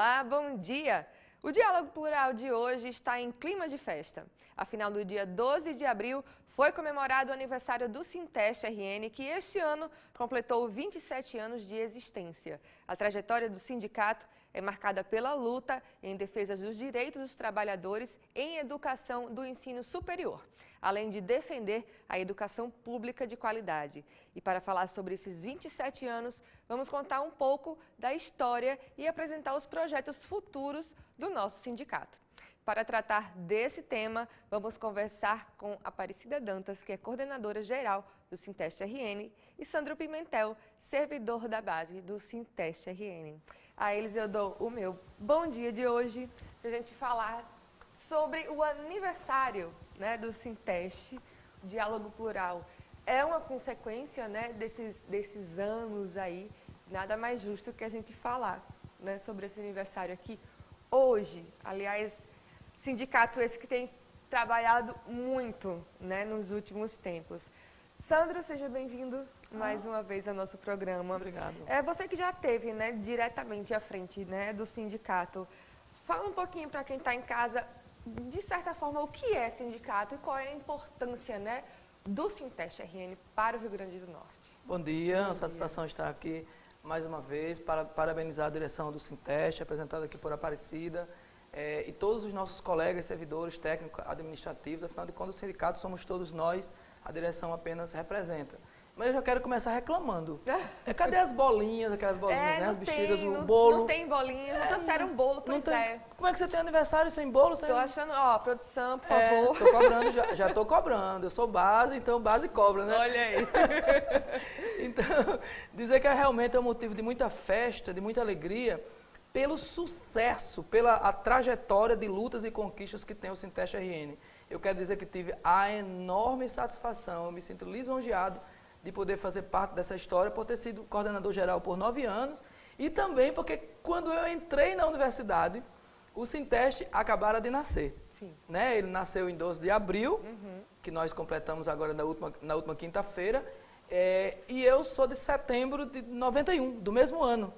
Olá, bom dia! O Diálogo Plural de hoje está em clima de festa. Afinal, no dia 12 de abril, foi comemorado o aniversário do Sinteste RN, que este ano completou 27 anos de existência. A trajetória do sindicato é marcada pela luta em defesa dos direitos dos trabalhadores em educação do ensino superior, além de defender a educação pública de qualidade. E para falar sobre esses 27 anos, vamos contar um pouco da história e apresentar os projetos futuros do nosso sindicato. Para tratar desse tema, vamos conversar com Aparecida Dantas, que é coordenadora geral do Sinteste RN, e Sandro Pimentel, servidor da base do Sinteste RN. A eles eu dou o meu bom dia de hoje, para a gente falar sobre o aniversário, né, do Sinteste, Diálogo Plural. É uma consequência, né, desses anos aí, nada mais justo que a gente falar, né, sobre esse aniversário aqui hoje. Aliás, sindicato esse que tem trabalhado muito, né, nos últimos tempos. Sandro, seja bem-vindo mais uma vez ao nosso programa. Obrigado. É você que já esteve, né, diretamente à frente, né, do sindicato. Fala um pouquinho para quem está em casa, de certa forma, o que é sindicato e qual é a importância, né, do Sinteste RN para o Rio Grande do Norte. Bom dia, uma satisfação estar aqui mais uma vez, para parabenizar a direção do Sinteste, apresentada aqui por Aparecida, e todos os nossos colegas, servidores, técnicos, administrativos. Afinal de contas, o sindicato somos todos nós, a direção apenas representa. Mas eu já quero começar reclamando. Cadê as bolinhas, aquelas bolinhas, né? As bexigas, o bolo? Não tem bolinha, não trouxeram um bolo, pois é. Como é que você tem aniversário sem bolo? Tô achando, ó, produção, por favor. Tô cobrando, já tô cobrando. Eu sou base, então base cobra, né? Olha aí. Então, dizer que realmente é um motivo de muita festa, de muita alegria, pelo sucesso, pela a trajetória de lutas e conquistas que tem o Sinteste RN. Eu quero dizer que tive a enorme satisfação, eu me sinto lisonjeado de poder fazer parte dessa história, por ter sido coordenador geral por 9 anos, e também porque quando eu entrei na universidade, o Sinteste acabara de nascer. Sim. Né? Ele nasceu em 12 de abril, que nós completamos agora na última quinta-feira, e eu sou de setembro de 91, do mesmo ano.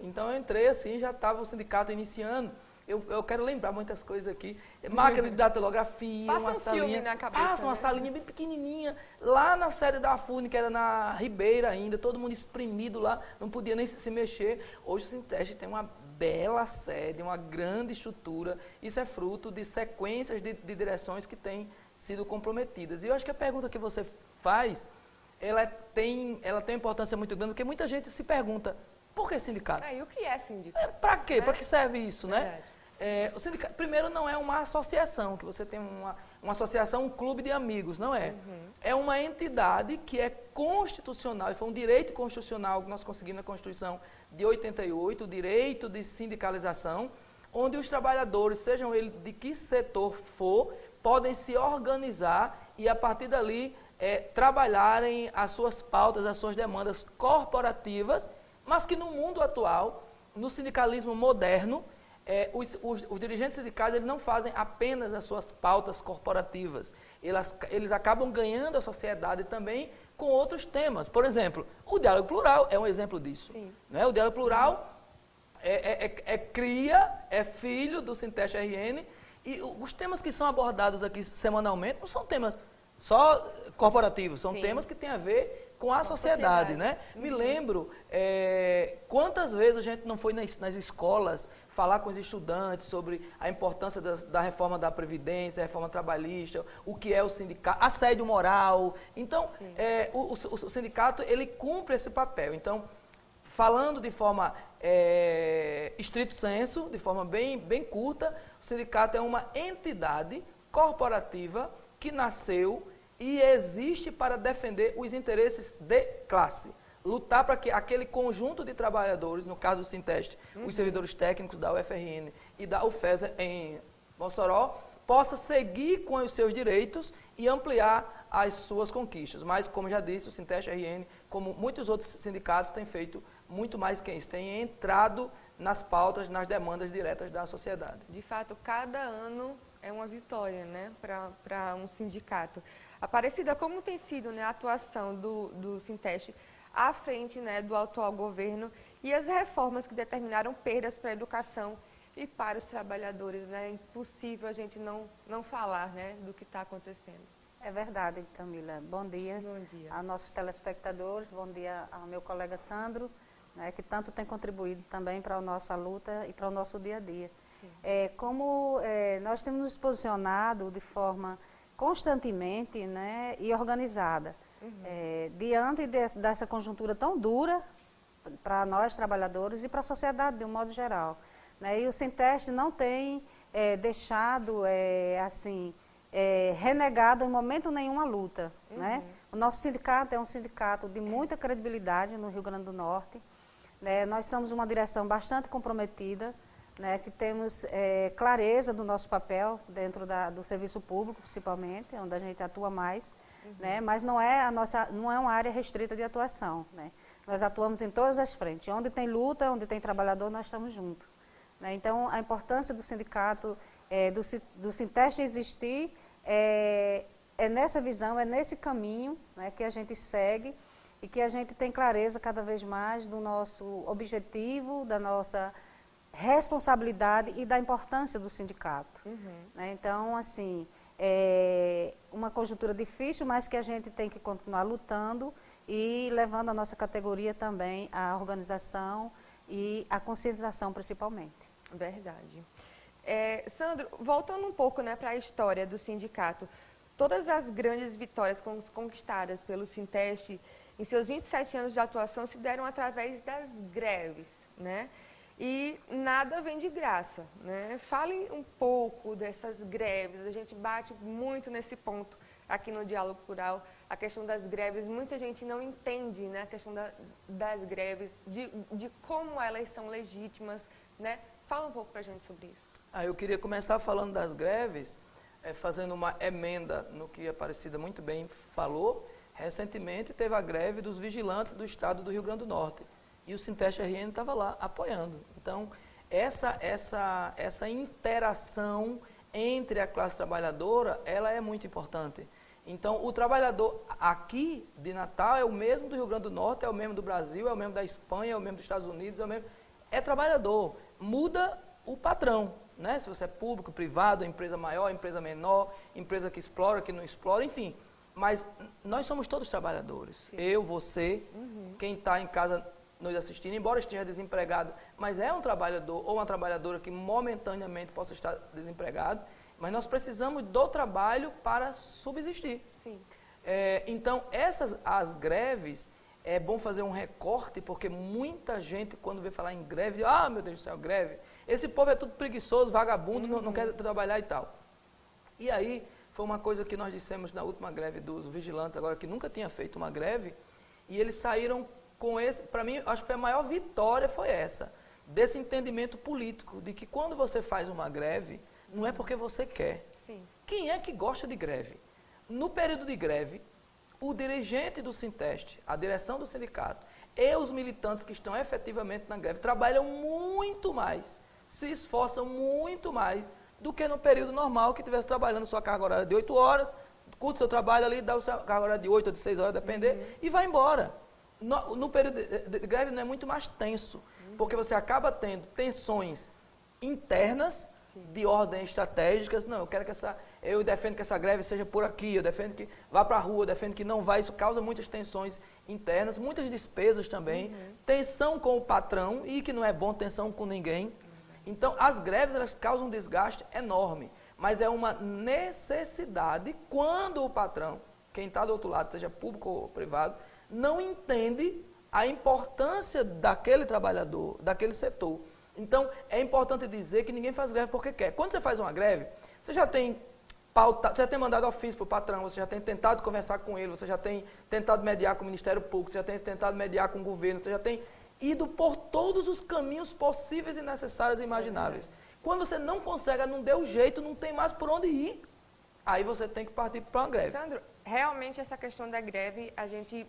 Então eu entrei assim, já estava o sindicato iniciando. Eu quero lembrar muitas coisas aqui. Máquina de datilografia, Passa uma salinha. filme na cabeça, Passa uma salinha bem pequenininha, lá na sede da FURN, que era na Ribeira ainda, todo mundo espremido lá, não podia nem se mexer. Hoje o Sinteste tem uma bela sede, uma grande estrutura. Isso é fruto de sequências de direções que têm sido comprometidas. E eu acho que a pergunta que você faz, ela tem uma importância muito grande, porque muita gente se pergunta, por que sindicato? E o que é sindicato? Para quê? Para que serve isso, né? Verdade. O sindicato, primeiro, não é uma associação, que você tem uma associação, um clube de amigos, não é. É uma entidade que é constitucional, e foi um direito constitucional que nós conseguimos na Constituição de 88, o direito de sindicalização, onde os trabalhadores, sejam eles de que setor for, podem se organizar e, a partir dali, trabalharem as suas pautas, as suas demandas corporativas, mas que no mundo atual, no sindicalismo moderno, os dirigentes sindicais eles não fazem apenas as suas pautas corporativas, eles acabam ganhando a sociedade também com outros temas. Por exemplo, o diálogo plural é um exemplo disso. Né? O diálogo plural é filho do Sinteste RN, e os temas que são abordados aqui semanalmente não são temas só corporativos, são temas que têm a ver com a sociedade, né? Me lembro quantas vezes a gente não foi nas escolas falar com os estudantes sobre a importância da reforma da Previdência, reforma trabalhista, o que é o sindicato, assédio moral. Então, o sindicato, ele cumpre esse papel. Então, falando de forma estrito sensu, de forma bem curta, o sindicato é uma entidade corporativa que nasceu e existe para defender os interesses de classe. Lutar para que aquele conjunto de trabalhadores, no caso do Sinteste, os servidores técnicos da UFRN e da UFESA em Mossoró, possa seguir com os seus direitos e ampliar as suas conquistas. Mas, como já disse, o Sinteste RN, como muitos outros sindicatos, tem feito muito mais que isso, tem entrado nas pautas, nas demandas diretas da sociedade. De fato, cada ano é uma vitória, né, para um sindicato. Aparecida, como tem sido, né, a atuação do Sinteste à frente, né, do atual governo e as reformas que determinaram perdas para a educação E para os trabalhadores, né, é impossível a gente não falar, né, do que está acontecendo. É verdade, Camila. Bom dia. Bom dia. Aos nossos telespectadores, bom dia ao meu colega Sandro, né, que tanto tem contribuído também para a nossa luta e para o nosso dia a dia. Nós temos nos posicionado de forma constantemente, né, e organizada, diante dessa conjuntura tão dura para nós trabalhadores e para a sociedade de um modo geral. Né, e o Sinteste não tem deixado, renegado em momento nenhum a luta. Né? O nosso sindicato é um sindicato de muita credibilidade no Rio Grande do Norte. Né? Nós somos uma direção bastante comprometida, né? Que temos clareza do nosso papel dentro do serviço público, principalmente, onde a gente atua mais. Né? Mas não é uma área restrita de atuação. Né? Nós atuamos em todas as frentes. Onde tem luta, onde tem trabalhador, nós estamos juntos. Né? Então, a importância do sindicato, do Sinteste existir, é nessa visão, é nesse caminho, né, que a gente segue e que a gente tem clareza cada vez mais do nosso objetivo, da nossa responsabilidade e da importância do sindicato. Né? Então, assim, é uma conjuntura difícil, mas que a gente tem que continuar lutando e levando a nossa categoria também à organização e à conscientização, principalmente. Verdade. Sandro, voltando um pouco, né, para a história do sindicato, todas as grandes vitórias conquistadas pelo Sinteste em seus 27 anos de atuação se deram através das greves, né? E nada vem de graça, né? Fale um pouco dessas greves, a gente bate muito nesse ponto aqui no Diálogo Plural, a questão das greves, muita gente não entende, né, a questão das greves, de como elas são legítimas, né? Fala um pouco para a gente sobre isso. Eu queria começar falando das greves, fazendo uma emenda no que a Aparecida muito bem falou. Recentemente teve a greve dos vigilantes do estado do Rio Grande do Norte e o Sinteste RN estava lá apoiando. Então, essa interação entre a classe trabalhadora, ela é muito importante. Então, o trabalhador aqui de Natal é o mesmo do Rio Grande do Norte, é o mesmo do Brasil, é o mesmo da Espanha, é o mesmo dos Estados Unidos, é trabalhador. Muda o patrão, né? Se você é público, privado, empresa maior, empresa menor, empresa que explora, que não explora, enfim. Mas nós somos todos trabalhadores. Sim. Eu, você, quem está em casa nos assistindo, embora esteja desempregado, mas é um trabalhador ou uma trabalhadora que momentaneamente possa estar desempregado, mas nós precisamos do trabalho para subsistir. Sim. Então, as greves, é bom fazer um recorte, porque muita gente, quando vê falar em greve, diz, meu Deus do céu, greve. Esse povo é tudo preguiçoso, vagabundo, não quer trabalhar e tal. E aí, foi uma coisa que nós dissemos na última greve dos vigilantes, agora que nunca tinha feito uma greve, e eles saíram com para mim, acho que a maior vitória foi essa, desse entendimento político, de que quando você faz uma greve, não é porque você quer. Sim. Quem é que gosta de greve? No período de greve, o dirigente do Sinteste, a direção do sindicato e os militantes que estão efetivamente na greve trabalham muito mais, se esforçam muito mais do que no período normal que estivesse trabalhando sua carga horária de 8 horas, curta o seu trabalho ali, dá a sua carga horária de 8 ou de 6 horas, depender, e vai embora. No período de greve não é muito mais tenso, porque você acaba tendo tensões internas, de ordem estratégicas. Não, eu defendo que essa greve seja por aqui, eu defendo que vá para a rua, eu defendo que não vá. Isso causa muitas tensões internas, muitas despesas também, tensão com o patrão, e que não é bom tensão com ninguém. Então, as greves, elas causam um desgaste enorme, mas é uma necessidade quando o patrão, quem está do outro lado, seja público ou privado, não entende a importância daquele trabalhador, daquele setor. Então, é importante dizer que ninguém faz greve porque quer. Quando você faz uma greve, você já tem mandado ofício para o patrão, você já tem tentado conversar com ele, você já tem tentado mediar com o Ministério Público, você já tem tentado mediar com o governo, você já tem ido por todos os caminhos possíveis e necessários e imagináveis. Quando você não consegue, não deu jeito, não tem mais por onde ir, aí você tem que partir para uma greve. Sandro, realmente essa questão da greve, a gente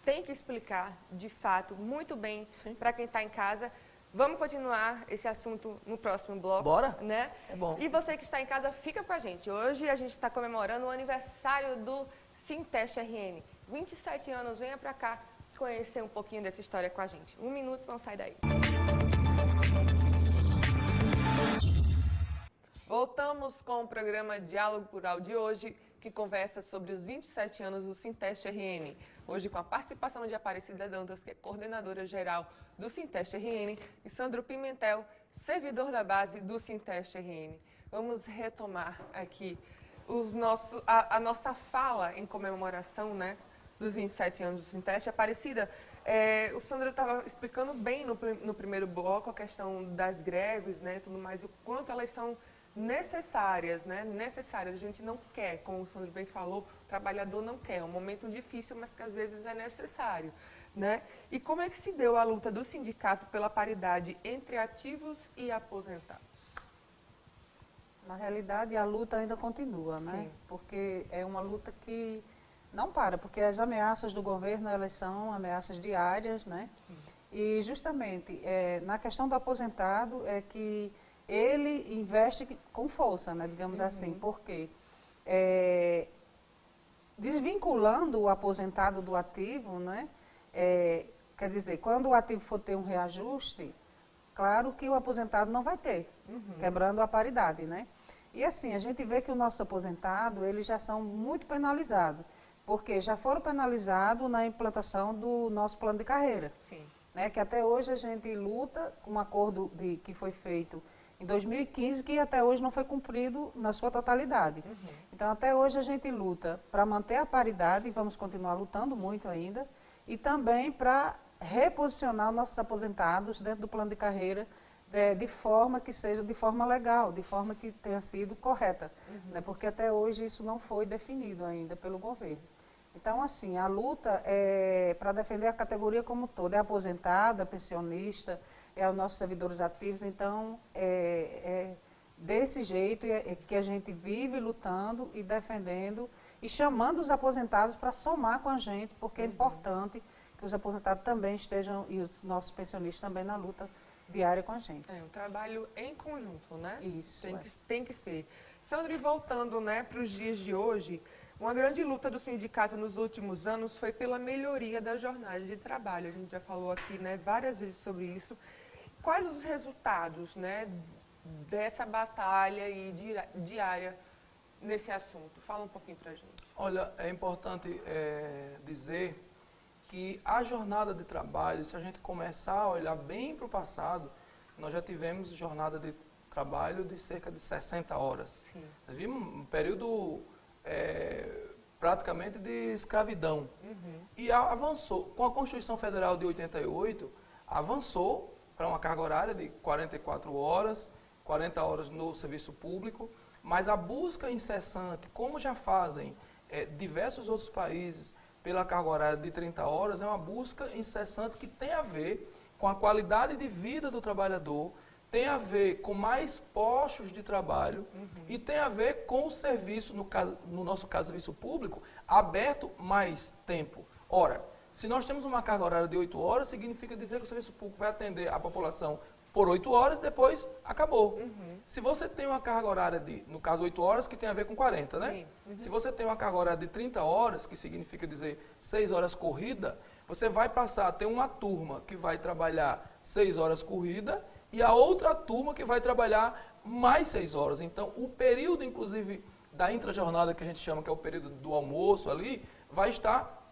tem que explicar, de fato, muito bem para quem está em casa. Vamos continuar esse assunto no próximo bloco. Bora? Né? É bom. E você que está em casa, fica com a gente. Hoje a gente está comemorando o aniversário do Sinteste RN. 27 anos, venha para cá conhecer um pouquinho dessa história com a gente. 1 minuto, não sai daí. Continuamos com o programa Diálogo Plural de hoje, que conversa sobre os 27 anos do Sinteste RN. Hoje com a participação de Aparecida Dantas, que é coordenadora geral do Sinteste RN, e Sandro Pimentel, servidor da base do Sinteste RN. Vamos retomar aqui a nossa fala em comemoração, né, dos 27 anos do Sinteste. Aparecida, o Sandro estava explicando bem no primeiro bloco a questão das greves, né, tudo mais, o quanto elas são necessárias, né, necessárias. A gente não quer, como o Sandro bem falou, o trabalhador não quer, é um momento difícil, mas que às vezes é necessário, né? E como é que se deu a luta do sindicato pela paridade entre ativos e aposentados? Na realidade, a luta ainda continua, né? Sim. Porque é uma luta que não para, porque as ameaças do governo, elas são ameaças diárias, né? Sim. E justamente, na questão do aposentado, é que ele investe com força, né? Digamos assim, porque desvinculando o aposentado do ativo, né? Quer dizer, quando o ativo for ter um reajuste, claro que o aposentado não vai ter, quebrando a paridade, né? E assim, a gente vê que o nosso aposentado, eles já são muito penalizados, porque já foram penalizados na implantação do nosso plano de carreira. Sim. Né? Que até hoje a gente luta com um acordo que foi feito em 2015, que até hoje não foi cumprido na sua totalidade. Então, até hoje a gente luta para manter a paridade, e vamos continuar lutando muito ainda, e também para reposicionar nossos aposentados dentro do plano de carreira de forma que seja de forma legal, de forma que tenha sido correta, né? Porque até hoje isso não foi definido ainda pelo governo. Então, assim, a luta é para defender a categoria como toda, é aposentada, é pensionista, é os nossos servidores ativos, então desse jeito que a gente vive lutando e defendendo e chamando os aposentados para somar com a gente, porque é importante que os aposentados também estejam, e os nossos pensionistas também, na luta diária com a gente. É um trabalho em conjunto, né? Isso. Tem que ser. Sandro, e voltando, né, para os dias de hoje, uma grande luta do sindicato nos últimos anos foi pela melhoria da jornada de trabalho. A gente já falou aqui, né, várias vezes sobre isso. Quais os resultados, né, dessa batalha e diária nesse assunto? Fala um pouquinho para a gente. Olha, é importante dizer que a jornada de trabalho, se a gente começar a olhar bem para o passado, nós já tivemos jornada de trabalho de cerca de 60 horas. Sim. Nós vimos um período praticamente de escravidão. E avançou. Com a Constituição Federal de 88, avançou para uma carga horária de 44 horas, 40 horas no serviço público, mas a busca incessante, como já fazem diversos outros países, pela carga horária de 30 horas, é uma busca incessante que tem a ver com a qualidade de vida do trabalhador, tem a ver com mais postos de trabalho e tem a ver com o serviço, no nosso caso, serviço público, aberto mais tempo. Ora, se nós temos uma carga horária de 8 horas, significa dizer que o serviço público vai atender a população por 8 horas, depois acabou. Se você tem uma carga horária de, no caso, 8 horas, que tem a ver com 40, né? Se você tem uma carga horária de 30 horas, que significa dizer 6 horas corrida, você vai passar a ter uma turma que vai trabalhar 6 horas corrida e a outra turma que vai trabalhar mais 6 horas. Então, o período, inclusive, da intrajornada, que a gente chama, que é o período do almoço ali, vai estar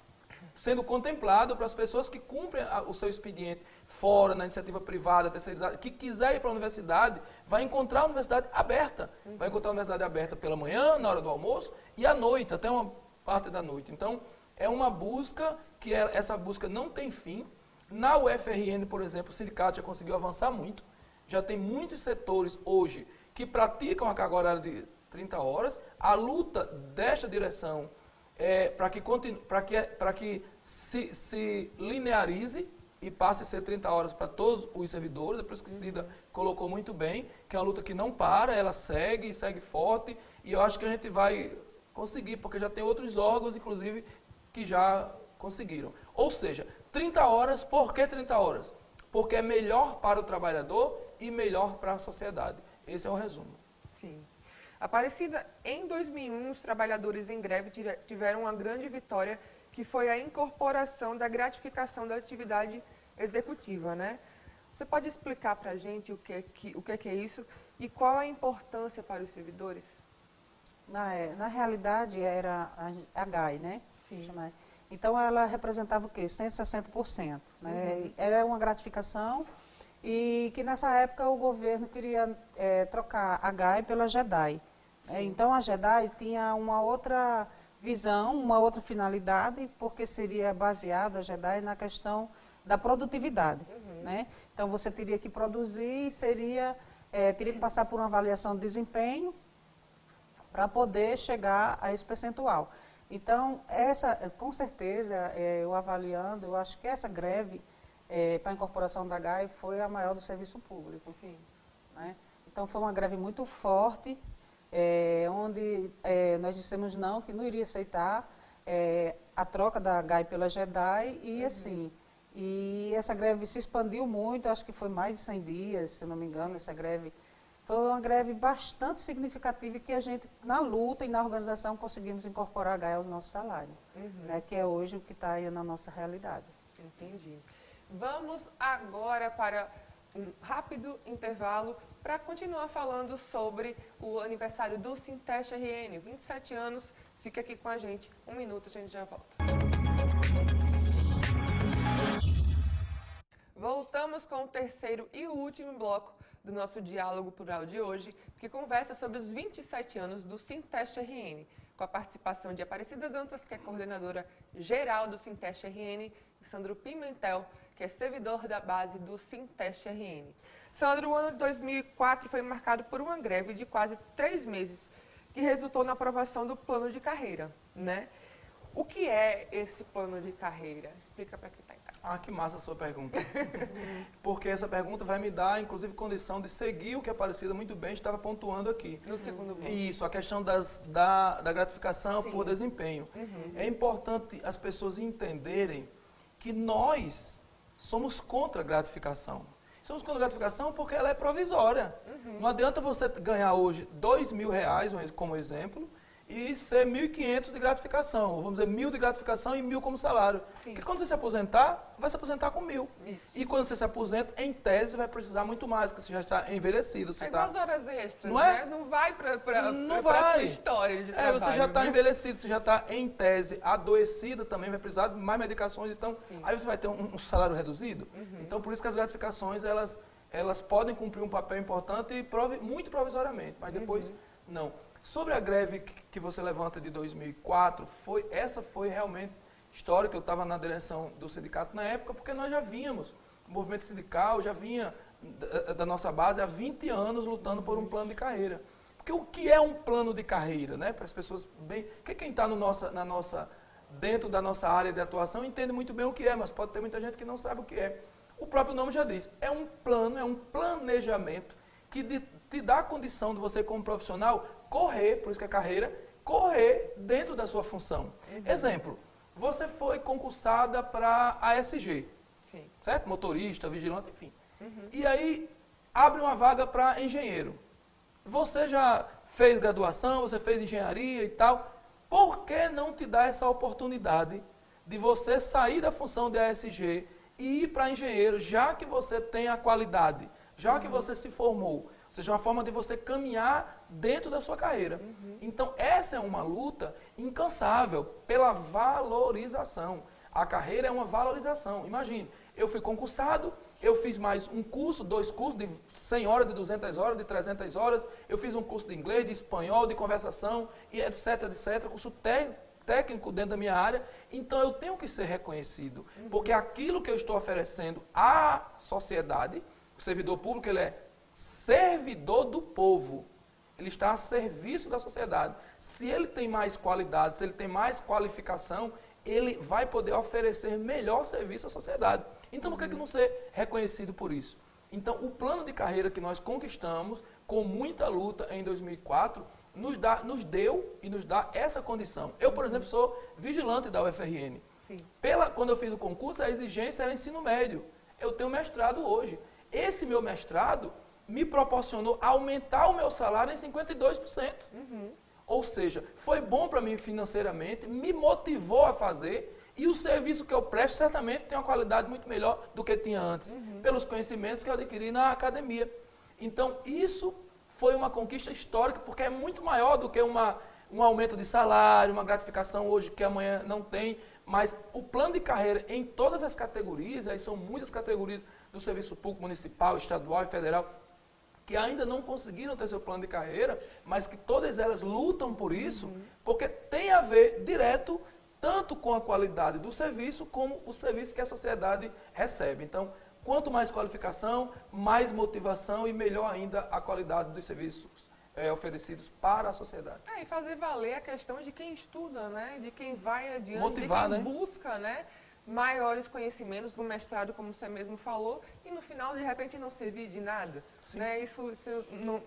sendo contemplado para as pessoas que cumprem o seu expediente fora, na iniciativa privada, terceirizada, que quiser ir para a universidade, vai encontrar a universidade aberta. Vai encontrar a universidade aberta pela manhã, na hora do almoço, e à noite, até uma parte da noite. Então, é uma busca, que essa busca não tem fim. Na UFRN, por exemplo, o sindicato já conseguiu avançar muito. Já tem muitos setores hoje que praticam a carga horária de 30 horas. A luta desta direção é para que se linearize e passe a ser 30 horas para todos os servidores. É por isso que Cida colocou muito bem, que é uma luta que não para, ela segue e segue forte, e eu acho que a gente vai conseguir, porque já tem outros órgãos, inclusive, que já conseguiram. Ou seja, 30 horas, por que 30 horas? Porque é melhor para o trabalhador e melhor para a sociedade. Esse é o resumo. Sim. Aparecida, em 2001, os trabalhadores em greve tiveram uma grande vitória, que foi a incorporação da gratificação da atividade executiva, né? Você pode explicar para a gente o que é isso e qual a importância para os servidores? Na realidade, era a GAI, né? Sim. Então, ela representava o quê? 160%. Né? Era uma gratificação e que, nessa época, o governo queria trocar a GAI pela GEDAI. Então, a GEDAI tinha uma outra visão, uma outra finalidade, porque seria baseada a GEDAI na questão da produtividade. Né? Então, você teria que produzir e teria que passar por uma avaliação de desempenho para poder chegar a esse percentual. Então, com certeza, eu avaliando, eu acho que essa greve para a incorporação da GAI foi a maior do serviço público. Sim. Né? Então, foi uma greve muito forte, onde nós dissemos não, que não iria aceitar a troca da GAI pela GEDAI e assim... E essa greve se expandiu muito, acho que foi mais de 100 dias, se eu não me engano, essa greve. Foi uma greve bastante significativa que a gente, na luta e na organização, conseguimos incorporar a GAI ao nosso salário, né, que é hoje o que está aí na nossa realidade. Entendi. Vamos agora para um rápido intervalo para continuar falando sobre o aniversário do Sinteste RN, 27 anos. Fica aqui com a gente, 1 minuto, a gente já volta. Voltamos com o terceiro e último bloco do nosso Diálogo Plural de hoje, que conversa sobre os 27 anos do Sinteste RN, com a participação de Aparecida Dantas, que é coordenadora geral do Sinteste RN, e Sandro Pimentel, que é servidor da base do Sinteste RN. Sandro, o ano de 2004 foi marcado por uma greve de quase 3 meses, que resultou na aprovação do plano de carreira, né? O que é esse plano de carreira? Explica para quem está em casa. Ah, que massa a sua pergunta. Porque essa pergunta vai me dar, inclusive, condição de seguir o que a Aparecida muito bem estava pontuando aqui. No segundo bloco. Isso, a questão da gratificação por Sim. desempenho. É importante as pessoas entenderem que nós somos contra a gratificação. Somos contra a gratificação porque ela é provisória. Não adianta você ganhar hoje R$2.000, como exemplo, e ser 1.500 de gratificação, ou vamos dizer 1.000 de gratificação e 1.000 como salário. Sim. Porque quando você se aposentar, vai se aposentar com 1.000. Isso. E quando você se aposenta, em tese, vai precisar muito mais, porque você já está envelhecido. Você É tá... igual as horas extras, Não é? né? Não vai para Não a vai. sua história de trabalho. Você já está viu? envelhecido, você já está, em tese, adoecido também, vai precisar de mais medicações, então, Sim. aí você vai ter um salário reduzido. Então, por isso que as gratificações, elas podem cumprir um papel importante e muito provisoriamente, mas depois, não. Sobre a greve que você levanta de 2004, essa foi realmente histórica. Eu estava na direção do sindicato na época, porque nós já vínhamos, o movimento sindical já vinha da nossa base há 20 anos lutando por um plano de carreira. Porque o que é um plano de carreira, né? Para as pessoas bem... Porque quem está dentro da nossa área de atuação entende muito bem o que é, mas pode ter muita gente que não sabe o que é. O próprio nome já diz, é um plano, é um planejamento que te dá a condição de você, como profissional, correr, por isso que é carreira, correr dentro da sua função. Exemplo, você foi concursada para a ASG, Sim. certo? Motorista, vigilante, enfim. E aí, abre uma vaga para engenheiro. Você já fez graduação, você fez engenharia e tal, por que não te dá essa oportunidade de você sair da função de ASG e ir para engenheiro, já que você tem a qualidade, já que você se formou? Ou seja, uma forma de você caminhar dentro da sua carreira. Então, essa é uma luta incansável pela valorização. A carreira é uma valorização. Imagine, eu fui concursado, eu fiz mais um curso, 2 cursos de 100 horas, de 200 horas, de 300 horas, eu fiz um curso de inglês, de espanhol, de conversação, e etc, etc, curso técnico dentro da minha área. Então, eu tenho que ser reconhecido, porque aquilo que eu estou oferecendo à sociedade, o servidor público, ele é servidor do povo, ele está a serviço da sociedade. Se ele tem mais qualidade, se ele tem mais qualificação, ele vai poder oferecer melhor serviço à sociedade. Então, por que não ser reconhecido por isso? Então, o plano de carreira que nós conquistamos, com muita luta em 2004, nos deu e nos dá essa condição. Eu, por exemplo, sou vigilante da UFRN. Sim. Quando eu fiz o concurso, a exigência era ensino médio. Eu tenho mestrado hoje. Esse meu mestrado me proporcionou aumentar o meu salário em 52%. Ou seja, foi bom para mim financeiramente, me motivou a fazer E o serviço que eu presto certamente tem uma qualidade muito melhor do que tinha antes, pelos conhecimentos que eu adquiri na academia. Então, isso foi uma conquista histórica, porque é muito maior do que um aumento de salário, uma gratificação hoje que amanhã não tem, mas o plano de carreira em todas as categorias, aí são muitas categorias do serviço público municipal, estadual e federal, que ainda não conseguiram ter seu plano de carreira, mas que todas elas lutam por isso, porque tem a ver direto tanto com a qualidade do serviço, como o serviço que a sociedade recebe. Então, quanto mais qualificação, mais motivação e melhor ainda a qualidade dos serviços oferecidos para a sociedade. E fazer valer a questão de quem estuda, né? De quem vai adiante, Motivar, de quem né? busca, né? Maiores conhecimentos do mestrado, como você mesmo falou, e no final, de repente, não servir de nada. Né? Isso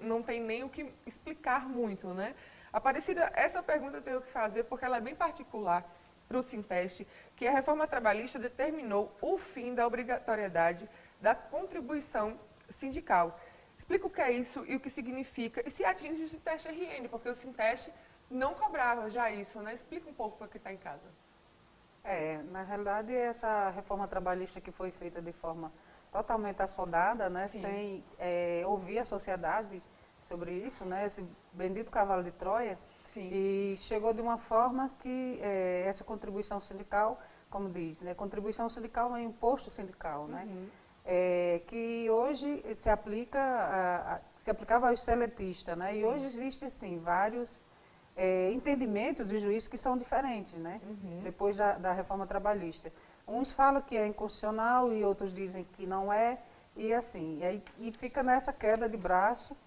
não tem nem o que explicar muito, né? Aparecida, essa pergunta eu tenho que fazer porque ela é bem particular para o Sinteste, que a reforma trabalhista determinou o fim da obrigatoriedade da contribuição sindical. Explica o que é isso e o que significa, e se atinge o Sinteste RN, porque o Sinteste não cobrava já isso, né? Explica um pouco para quem está em casa. Na realidade, essa reforma trabalhista que foi feita de forma totalmente assodada, né, sem ouvir a sociedade sobre isso, né, esse bendito cavalo de Troia, e chegou de uma forma que essa contribuição sindical, como diz, né, contribuição sindical é imposto sindical, né, que hoje se aplicava aos seletistas, né, e hoje existem assim vários entendimentos de juízes que são diferentes, né, depois da reforma trabalhista. Uns falam que é inconstitucional e outros dizem que não é, e assim, e fica nessa queda de braço,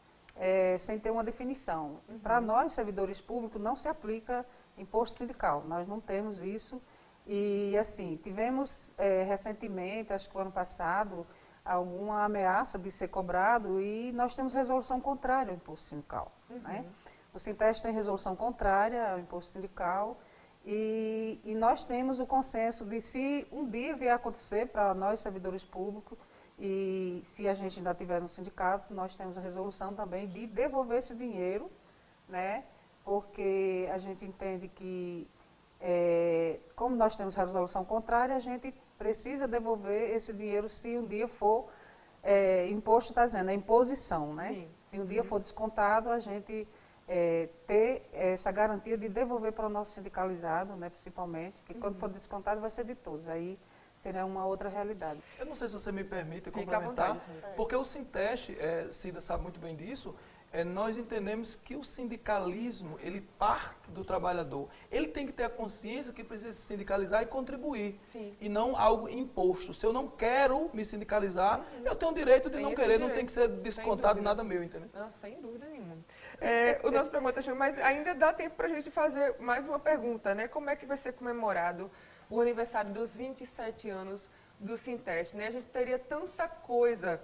sem ter uma definição. Para nós, servidores públicos, não se aplica imposto sindical, nós não temos isso. E assim, tivemos recentemente, acho que o ano passado, alguma ameaça de ser cobrado e nós temos resolução contrária ao imposto sindical. Né? O Sinteste tem resolução contrária ao imposto sindical. E nós temos o consenso de se um dia vier a acontecer para nós, servidores públicos, e se a gente ainda tiver no sindicato, nós temos a resolução também de devolver esse dinheiro, né? Porque a gente entende que, como nós temos a resolução contrária, a gente precisa devolver esse dinheiro se um dia for, imposto está dizendo, é imposição, né? Sim. Se um dia for descontado, a gente ter essa garantia de devolver para o nosso sindicalizado, né, principalmente, que quando for descontado vai ser de todos, aí seria uma outra realidade. Eu não sei se você me permite complementar, porque o Sinteste, Cida sabe muito bem disso, nós entendemos que o sindicalismo, ele parte do trabalhador. Ele tem que ter a consciência que precisa se sindicalizar e contribuir, e não algo imposto. Se eu não quero me sindicalizar, eu tenho o direito de não querer, direito. Não tem que ser descontado nada meu, entendeu? Não, sem dúvida nenhuma. O nosso programa está chegando, mas ainda dá tempo para a gente fazer mais uma pergunta, né? Como é que vai ser comemorado o aniversário dos 27 anos do Sinteste, né? A gente teria tanta coisa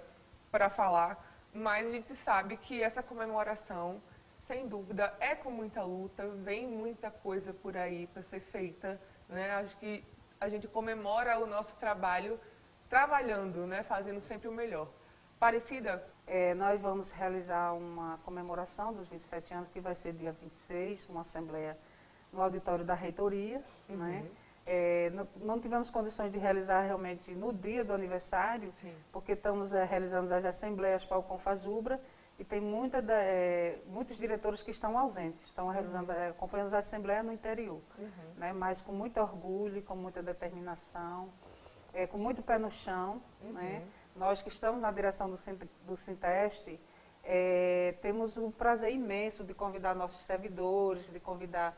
para falar, mas a gente sabe que essa comemoração, sem dúvida, é com muita luta, vem muita coisa por aí para ser feita, né? Acho que a gente comemora o nosso trabalho trabalhando, né? Fazendo sempre o melhor. Aparecida? Nós vamos realizar uma comemoração dos 27 anos, que vai ser dia 26, uma assembleia no auditório da reitoria, né? Não tivemos condições de realizar realmente no dia do aniversário, porque estamos realizando as assembleias para o Confazubra e tem muitos diretores que estão ausentes, estão realizando, acompanhando as assembleias no interior, né? Mas com muito orgulho, com muita determinação, com muito pé no chão, né? Nós que estamos na direção do Sinteste, temos o prazer imenso de convidar nossos servidores, de convidar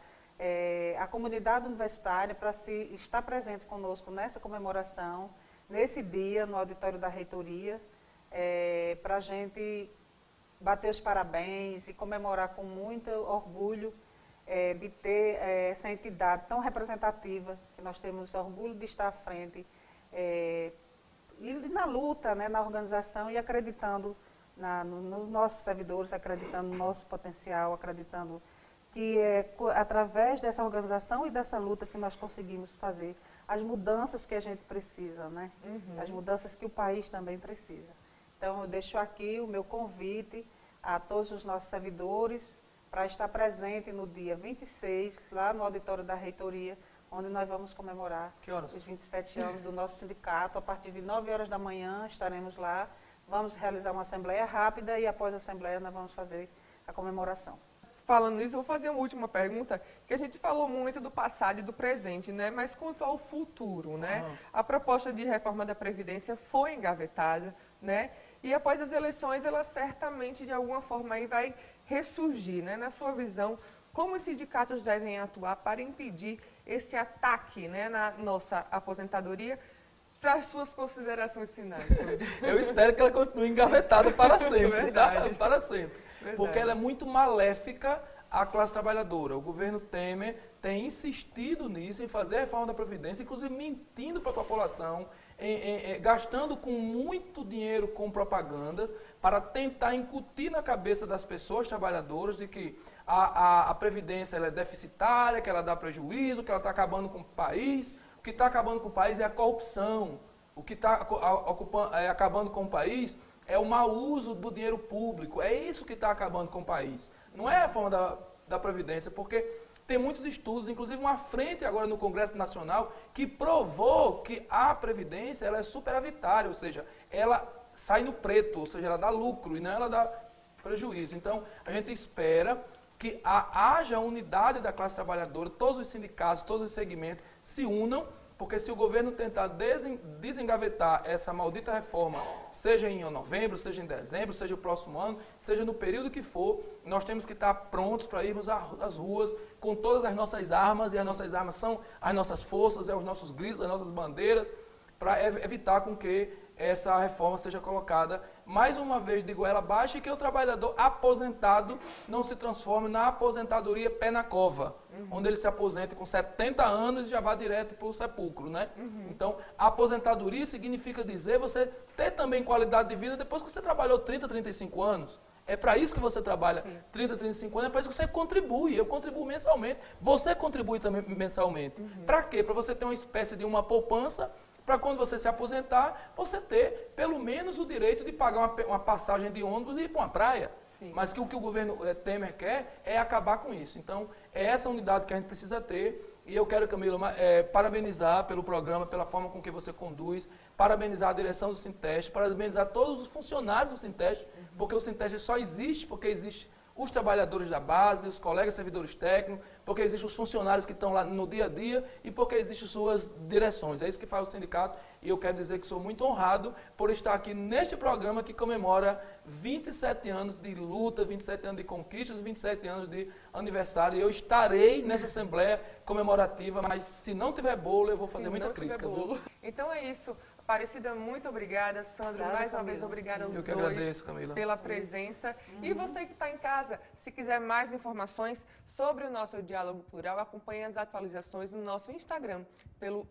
a comunidade universitária para estar presente conosco nessa comemoração, nesse dia, no auditório da reitoria, para a gente bater os parabéns e comemorar com muito orgulho de ter essa entidade tão representativa, que nós temos orgulho de estar à frente, e na luta, né, na organização e acreditando nos nossos servidores, acreditando no nosso potencial, acreditando que é através dessa organização e dessa luta que nós conseguimos fazer as mudanças que a gente precisa, né? As mudanças que o país também precisa. Então, eu deixo aqui o meu convite a todos os nossos servidores para estar presente no dia 26, lá no auditório da reitoria, onde nós vamos comemorar Que horas? os 27 anos do nosso sindicato. A partir de 9 horas da manhã estaremos lá, vamos realizar uma assembleia rápida e após a assembleia nós vamos fazer a comemoração. Falando nisso, eu vou fazer uma última pergunta, que a gente falou muito do passado e do presente, né? Mas quanto ao futuro, né? A proposta de reforma da Previdência foi engavetada, né? E após as eleições, ela certamente, de alguma forma, aí vai ressurgir, né? Na sua visão, como os sindicatos devem atuar para impedir esse ataque, né, na nossa aposentadoria? Para as suas considerações finais. Eu espero que ela continue engavetada para sempre, Verdade. tá? Para sempre. Verdade. Porque ela é muito maléfica à classe trabalhadora. O governo Temer tem insistido nisso, em fazer a reforma da Previdência, inclusive mentindo para a população, gastando com muito dinheiro com propagandas, para tentar incutir na cabeça das pessoas trabalhadoras de que a Previdência ela é deficitária, que ela dá prejuízo, que ela está acabando com o país. O que está acabando com o país é a corrupção. O que está acabando com o país é o mau uso do dinheiro público. É isso que está acabando com o país. Não é a reforma da Previdência, porque tem muitos estudos, inclusive uma frente agora no Congresso Nacional, que provou que a Previdência ela é superavitária, ou seja, ela sai no preto, ou seja, ela dá lucro e não ela dá prejuízo. Então, a gente espera que haja unidade da classe trabalhadora, todos os sindicatos, todos os segmentos se unam, porque se o governo tentar desengavetar essa maldita reforma, seja em novembro, seja em dezembro, seja o próximo ano, seja no período que for, nós temos que estar prontos para irmos às ruas com todas as nossas armas, e as nossas armas são as nossas forças, os nossos gritos, as nossas bandeiras, para evitar com que essa reforma seja colocada, mais uma vez, de goela abaixo, e que o trabalhador aposentado não se transforme na aposentadoria pé na cova, onde ele se aposenta com 70 anos e já vai direto para o sepulcro, né? Então, a aposentadoria significa dizer você ter também qualidade de vida depois que você trabalhou 30, 35 anos. É para isso que você trabalha 30, 35 anos, é para isso que você contribui. Eu contribuo mensalmente, você contribui também mensalmente. Para quê? Para você ter uma espécie de uma poupança, para quando você se aposentar, você ter pelo menos o direito de pagar uma passagem de ônibus e ir para uma praia. Sim. Mas que o que o governo Temer quer é acabar com isso. Então, é essa unidade que a gente precisa ter. E eu quero, Camila, parabenizar pelo programa, pela forma com que você conduz, parabenizar a direção do Sinteste, parabenizar todos os funcionários do Sinteste, porque o Sinteste só existe porque existe os trabalhadores da base, os colegas servidores técnicos, porque existem os funcionários que estão lá no dia a dia e porque existem suas direções. É isso que faz o sindicato e eu quero dizer que sou muito honrado por estar aqui neste programa que comemora 27 anos de luta, 27 anos de conquistas, 27 anos de aniversário. E eu estarei nessa assembleia comemorativa, mas se não tiver bolo, eu vou fazer muita crítica. Viu? Então é isso. Aparecida, muito obrigada. Sandro, Obrigada, mais uma Camila. vez, obrigada aos Eu que dois agradeço, Camila. pela presença. E você que está em casa, se quiser mais informações sobre o nosso Diálogo Plural, acompanhe as atualizações no nosso Instagram, pelo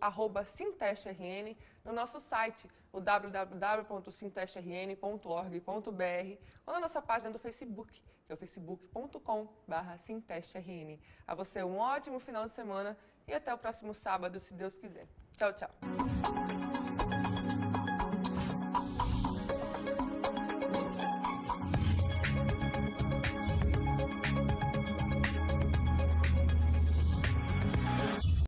@SintesteRN, no nosso site, o www.sintestrn.org.br, ou na nossa página do Facebook, que é o facebook.com/SintesteRN. A você um ótimo final de semana e até o próximo sábado, se Deus quiser. Tchau, tchau.